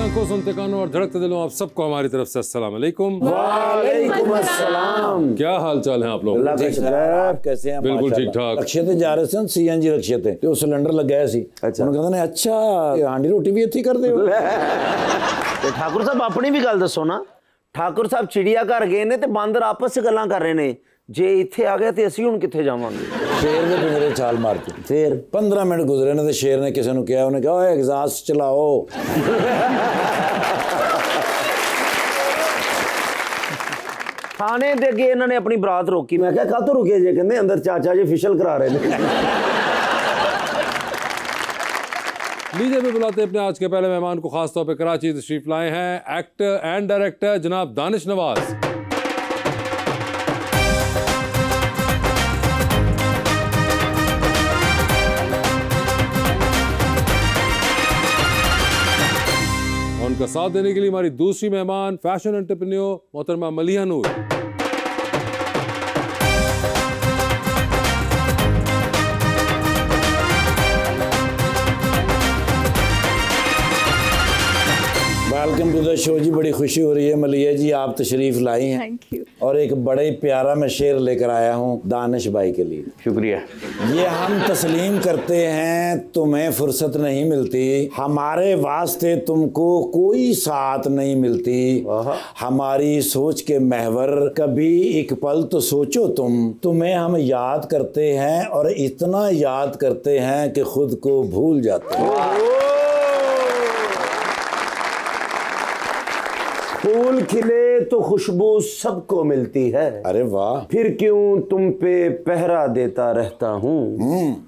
आंखों, सुनते कानों और धड़कते दिलों, आप सबको हमारी तरफ से अस्सलाम वालेकुम। वालेकुम अस्सलाम। क्या हाल चाल है आप लोग? अल्लाह का शुक्र है, आप कैसे हैं? बिल्कुल ठीक ठाक। रक्षे ते जा रहे सन CNG रक्षे ते ते सिलेंडर लगाया सी। ਉਹਨੂੰ ਕਹਿੰਦੇ ਨੇ ਅੱਛਾ ਹਾਂਡੀ ਰੋਟੀ ਵੀ ਇੱਥੇ ਕਰਦੇ ਹੋ। ਤੇ ਠਾਕੁਰ ਸਾਹਿਬ ਆਪਣੀ ਵੀ ਗੱਲ ਦੱਸੋ ਨਾ। ਠਾਕੁਰ ਸਾਹਿਬ ਚਿੜੀਆ ਘਰ ਗਏ ਨੇ ਤੇ ਬਾਂਦਰ ਆਪਸ ਵਿੱਚ ਗੱਲਾਂ ਕਰ ਰਹੇ ਨੇ। ਜੇ ਇੱਥੇ ਆ ਗਏ ਤੇ ਅਸੀਂ ਹੁਣ ਕਿੱਥੇ ਜਾਵਾਂਗੇ? शेर ने पिंजरे छाल मारती। फिर 15 मिनट गुजरे ने तो शेर ने किसी ने कहा, उन्हें कहा ओए एग्जॉस्ट चलाओ। थाने दे अगे इन्होंने अपनी बरात रोकी। मैं क्या कातों रुके जे, कहते अंदर चाचा जी फिशल करा रहे थे। लीजिए भी बुलाते हैं अपने आज के पहले मेहमान को, खास तौर पे कराची तशरीफ लाए हैं एक्टर एंड डायरेक्टर जनाब दानिश नवाज। उनका साथ देने के लिए हमारी दूसरी मेहमान फैशन एंटरप्रेन्योर मोहतरमा मलिहा नूर। वेलकम टू द शो जी, बड़ी खुशी हो रही है मलिया जी आप तशरीफ लाई हैं। Thank you. और एक बड़े प्यारा मैं शेर लेकर आया हूँ दानिश भाई के लिए। शुक्रिया। ये हम तस्लीम करते हैं तुम्हें फुर्सत नहीं मिलती, हमारे वास्ते तुमको कोई साथ नहीं मिलती, हमारी सोच के महवर कभी एक पल तो सोचो तुम्हें हम याद करते हैं और इतना याद करते हैं कि खुद को भूल जाते हैं। फूल खिले तो खुशबू सबको मिलती है, अरे वाह। फिर क्यों तुम पे पहरा देता रहता हूँ।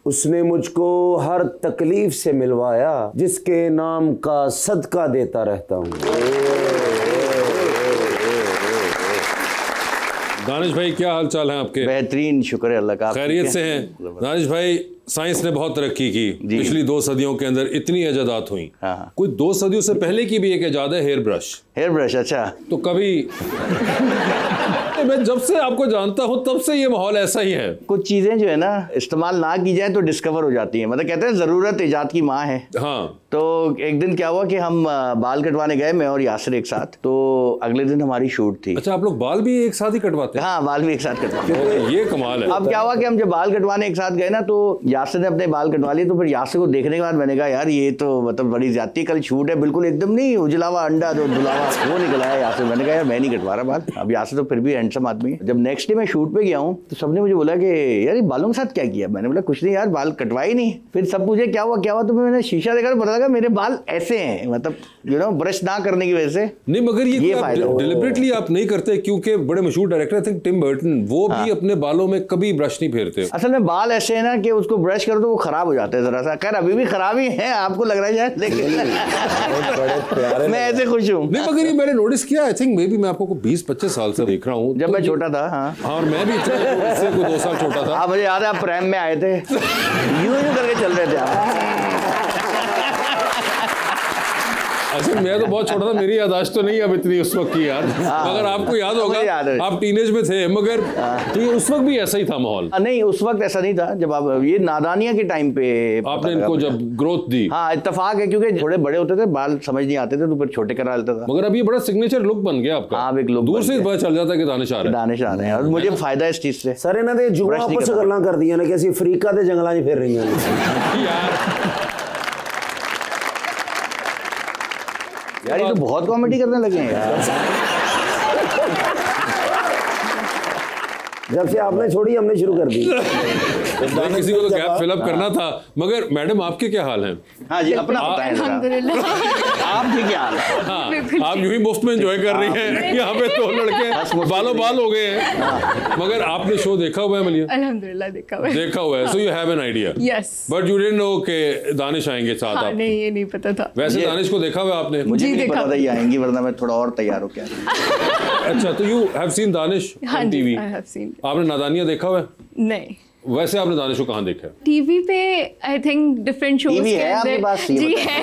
उसने मुझको हर तकलीफ से मिलवाया, जिसके नाम का सदका देता रहता हूँ। दानिश भाई क्या हाल चाल है आपके? बेहतरीन, शुक्र है अल्लाह का। खैरियत से हैं? दानिश भाई, साइंस ने बहुत तरक्की की पिछली 2 सदियों के अंदर, इतनी इजादात हुई। हाँ। कोई 2 सदियों से पहले की भी एक इजाद है हेयर ब्रश। हेयर ब्रश, अच्छा। तो कभी मैं जब से आपको जानता हूं तब से ये माहौल ऐसा ही है। कुछ चीजें जो है ना इस्तेमाल ना की जाए तो डिस्कवर हो जाती हैं। मतलब कहते हैं जरूरत इजाद की माँ है। हाँ। तो एक दिन क्या हुआ कि हम बाल कटवाने गए, मैं और यासिर एक साथ। तो अगले दिन हमारी शूट थी। अच्छा, आप लोग बाल भी एक साथ ही कटवाते हैं? हाँ, बाल भी एक साथ कटवाते हैं। ये कमाल है। अब क्या हुआ कि हम जब बाल कटवाने एक साथ गए ना, तो यासिर ने अपने बाल कटवा लिए। तो फिर यासिर को देखने के बाद मैंने कहा यार ये तो मतलब बड़ी ज्यादती, कल शूट है, बिल्कुल एकदम नहीं उजलावा अंडा जो धुलावा वो निकला है यासिर। मैंने कहा यार मैं नहीं कटवा रहा बाल। अब यासिर तो फिर भी हैंडसम आदमी है। जब नेक्स्ट डे मैं शूट पे गया हूँ तो सबने मुझे बोला कि यार ये बालों के साथ क्या किया? मैंने बोला कुछ नहीं यार, बाल कटवाई नहीं। फिर सब पूछे क्या हुआ क्या हुआ, तो मैंने शीशा देखा तो पता लगा मेरे बाल ऐसे हैं, मतलब ब्रश ना करने की वजह से। नहीं, मगर ये डिलिबरेटली आप नहीं करते, क्योंकि बड़े मशहूर डायरेक्टर थे टिम बर्टन, वो भी अपने बालों में कभी ब्रश नहीं फेरते। असल में बाल ऐसे है ना कि उसको ब्रश करो तो वो खराब हो जाते हैं जरा सा। खैर अभी भी खराब ही है, आपको लग रहा है शायद, लेकिन मैं ऐसे खुश हूँ। नहीं, मगर ये मैंने नोटिस किया, आई थिंक मे बी मैं आपको 20-25 साल से देख रहा हूँ। जब मैं छोटा था। हाँ, और मैं भी इससे कोई 2 साल छोटा था। मुझे याद है आप प्रेम में आए थे, यूं करके चल रहे थे आप। अच्छा, मैं तो बहुत छोटा था, मेरी याददाश्त तो नहीं अब इतनी उस वक्त की यार। मगर आपको याद होगा आप टीनेज में थे, मगर तो ये उस वक्त भी ऐसा ही था माहौल? नहीं, उस वक्त ऐसा नहीं था। जब आप ये नादानिया के टाइम पे आपने इनको जब ग्रोथ दी। हाँ, इत्तेफाक है, क्योंकि थोड़े बड़े होते थे, बाल समझ नहीं आते थे तो फिर छोटे करा लेता था। मगर अब ये बड़ा सिग्नेचर लुक बन गया आपका। हाँ, एक लुक दूर से पता चल जाता है कि दानिश आ रहे हैं। और मुझे फायदा इस चीज से। सर इन्होंने ते जुआ आपस गल्लां कर दियां ने कि ਅਸੀਂ अफ्रीका ਦੇ जंगलां 'ਚ फिर रही हैं यार। यार ये तो बहुत कॉमेडी करने लगे हैं यार। जब से आपने छोड़ी हमने शुरू कर दी। किसी को तो गैप फिलअप करना था। मगर मैडम आपके क्या हाल हैं? हाँ जी, अपना बताएं जरा। अल्हम्दुलिल्लाह। आपके क्या हाल है? हाँ, आप यूं ही मुफ्त में एंजॉय कर रही हैं। यहाँ पे 2 लड़के बालों बाल हो गए हैं। मगर आपने शो देखा हुआ है मलिया? अल्हम्दुलिल्लाह देखा हुआ है। So you have an idea? Yes. But you didn't know कि दानिश आएंगे साथ? हाँ, नहीं, ये नहीं पता था। वैसे दानिश को देखा हुआ आपने? मुझे भी नहीं पता था ये आएंगी, वरना मैं थोड़ा और तैयार हो गया। अच्छा, तो you have seen Danish on TV? I have seen. आपने नादानिया देखा हुआ है? नहीं। वैसे आपने दानिश को कहाँ देखा है? टीवी पे I think different shows TV के है आपके अंदर पास, ये जी बताएं।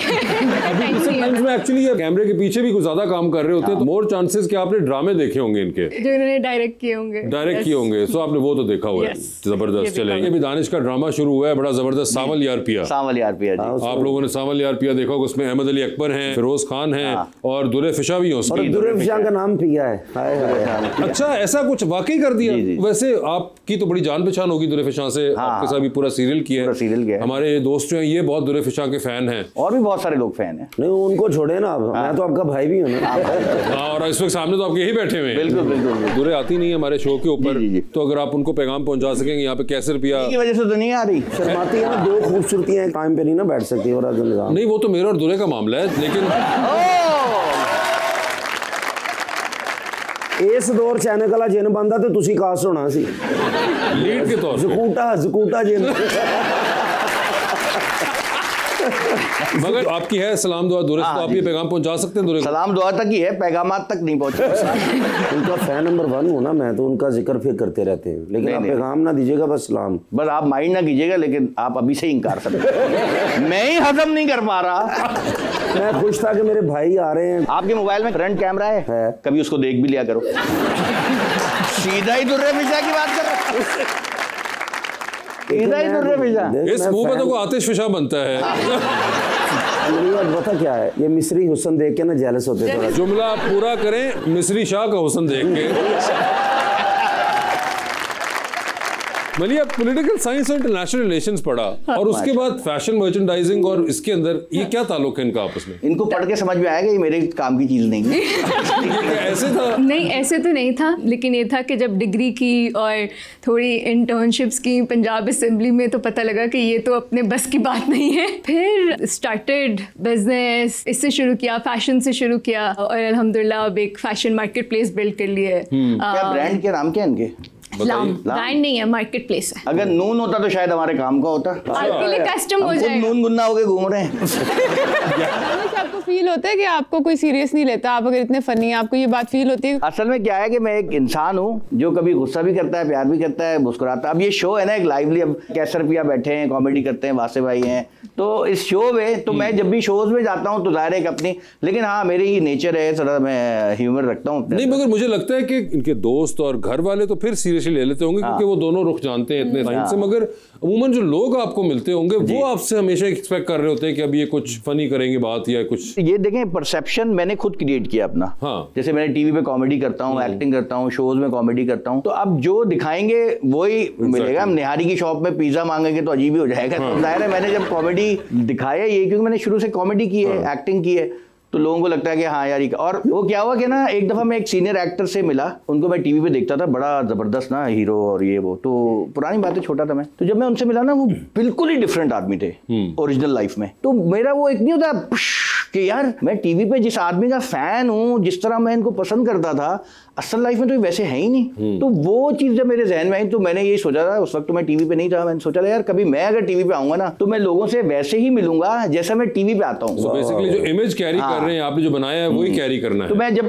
रिसेंट टाइम्स में एक्चुअली कैमरे के पीछे भी कुछ ज्यादा काम कर रहे होते हैं, तो मोर चांसेस कि आपने ड्रामे देखे होंगे इनके, जो इन्होंने डायरेक्ट किए होंगे। डायरेक्ट किए होंगे, सो आपने वो तो देखा हुआ है। Yes. जबरदस्त। ये चलेंगे, अभी दानिश का ड्रामा शुरू हुआ है, बड़ा जबरदस्त, सावल यार पिया। सावल यार पिया जी। आप लोगों ने सावल यार पिया देखा होगा, उसमें अहमद अली अकबर हैं, फिरोज खान हैं और दुरे फिशा भी हैं और उसमें। दुर्गा का नाम पिया है। हाय हाय। अच्छा, ऐसा कुछ वाकई कर दिया? जी, जी। वैसे आपकी तो बड़ी जान पहचान होगी दुरे फिशा से, आपके साथ भी पूरा सीरियल किया पूरा सीरियल किया है। हमारे दोस्त जो हैं ये बहुत दुरे फिशा के फैन हैं। और भी बहुत सारे लोग फैन हैं। नहीं उनको छोड़े ना, अब मैं तो आपका भाई भी हूँ ना। हाँ, और इस वक्त सामने तो आपके यही बैठे हुए हैं। बिल्कुल बिल्कुल। दुरे आती नहीं है हमारे शो के ऊपर, जी, जी, जी। तो अगर आप उनको पैगाम पहुंचा सकेंगे यहाँ पे कैसे रुपया। की वजह से तो नहीं आ रही। शर्माती है ना, दो खूबसूरतियां टाइम पे नहीं ना बैठ सकती। और नहीं, वो तो मेरा और दुरे का मामला है, लेकिन इस दौर चैनल वाला जिन बनता तो तुसी कास्ट होना सी लीड के तौर पे। जकूटा जिन। मगर आपकी है सलाम दुआ दुरे से, तो आप ये पैगाम पहुंचा सकते हैं दुरे को? सलाम दुआ तक ही है, पैगामात तक नहीं पहुंचे। उनका फैन नंबर 1 हूँ ना मैं, तो उनका जिक्र फिर करते रहते हैं, लेकिन आप पैगाम ना दीजिएगा, बस सलाम। बस आप माइंड ना कीजिएगा, लेकिन आप अभी से ही इनकार सकते। मैं ही हजम नहीं कर पा रहा। मैं खुश था कि मेरे भाई आ रहे हैं। आपके मोबाइल में फ्रंट कैमरा है, कभी उसको देख भी लिया करो। सीधा ही दुर्रे फिशा की बात कर रहा हूं। सीधा ही दुर्रे फिशा। इस मुंह पे तो कोई आतिश फिशा बनता है। पता क्या है, ये मिस्री हुसन देख के ना जेलस होते थोड़ा। जुमला पूरा करें, मिस्री शाह का हुस्न देख के। मलिया पॉलिटिकल साइंस और इंटरनेशनल रिलेशंस पढ़ा, और उसके बाद फैशन मर्चेंडाइजिंग, और इसके अंदर ये क्या ताल्लुक है इनका आपस में? इनको पढ़ के समझ में आएगा ये मेरे काम की चीज नहीं है। ऐसे था? नहीं, ऐसे तो नहीं था, लेकिन ये था कि जब डिग्री की और थोड़ी इंटर्नशिप्स की पंजाब असेंबली में, तो पता लगा कि ये तो अपने बस की बात नहीं है। फिर स्टार्टेड बिजनेस, इससे शुरू किया, फैशन से शुरू किया, और अल्हम्दुलिल्लाह अब एक फैशन मार्केट प्लेस बिल्ड कर लिए है। क्या ब्रांड के नाम क्या है इनके? ब्रांड नहीं है, मार्केट प्लेस है। अगर नून होता तो शायद हमारे काम का होता। आपके लिए कस्टम हो हम खुद जाएगा। नून गुन्ना होके घूम रहे हैं। आपको फील होता है कि आपको कोई सीरियस नहीं लेता, आप अगर इतने फनी हैं, आपको ये बात फील होती है? असल में क्या है कि मैं एक इंसान हूँ जो कभी गुस्सा भी करता है, प्यार भी करता है, मुस्कुराता है। अब ये शो है ना एक लाइवली, अब कैसर पिया बैठे हैं, कॉमेडी करते हैं, वासे भाई हैं, तो इस शो में तो मैं जब भी शोज में जाता हूँ तो जाहिर है अपनी, लेकिन हाँ मेरी नेचर है थोड़ा, मैं ह्यूमर रखता हूँ। नहीं, मगर मुझे लगता है कि इनके दोस्त और घर वाले तो फिर सीरियसली ले लेते होंगे, क्योंकि वो दोनों रुख जानते हैं इतने टाइम से। मगर अमूमन जो लोग आपको मिलते होंगे वो आपसे हमेशा एक्सपेक्ट कर रहे होते हैं कि अब ये कुछ फनी करेंगे बात, या कुछ। ये देखें, परसेप्शन मैंने खुद क्रिएट किया अपना। हाँ। जैसे मैंने टीवी पे कॉमेडी करता हूँ, एक्टिंग करता हूँ, शोज में कॉमेडी करता हूँ, तो अब जो दिखाएंगे वही मिलेगा। हम निहारी की शॉप में पिज्जा मांगेंगे तो अजीब ही हो जाएगा। तो जाहिर है मैंने जब कॉमेडी दिखाया ये, क्योंकि मैंने शुरू से कॉमेडी की है, एक्टिंग की है, तो लोगों को लगता है कि हाँ यार। और वो क्या हुआ कि ना, एक दफा मैं एक सीनियर एक्टर से मिला, उनको मैं टीवी पे देखता था, बड़ा जबरदस्त ना हीरो और ये वो, तो पुरानी बात है, छोटा था मैं, तो जब मैं उनसे मिला ना, वो बिल्कुल ही डिफरेंट आदमी थे ओरिजिनल लाइफ में। तो मेरा वो एक नहीं होता कि यार मैं टीवी पे जिस आदमी का फैन हूँ, जिस तरह मैं इनको पसंद करता था, असल लाइफ में तो वैसे है ही नहीं। तो वो चीज जब मेरे जहन में आई, तो मैंने ये सोचा था, उस वक्त तो मैं टीवी पे नहीं था, मैंने सोचा था यार कभी मैं अगर टीवी पे आऊंगा ना, तो मैं लोगों से वैसे ही मिलूंगा जैसा मैं टीवी पे आता हूँ। बेसिकली जो इमेज कैरी कर रहे हैं आपने, जो बनाया है, वही कैरी करना है। तो मैं जब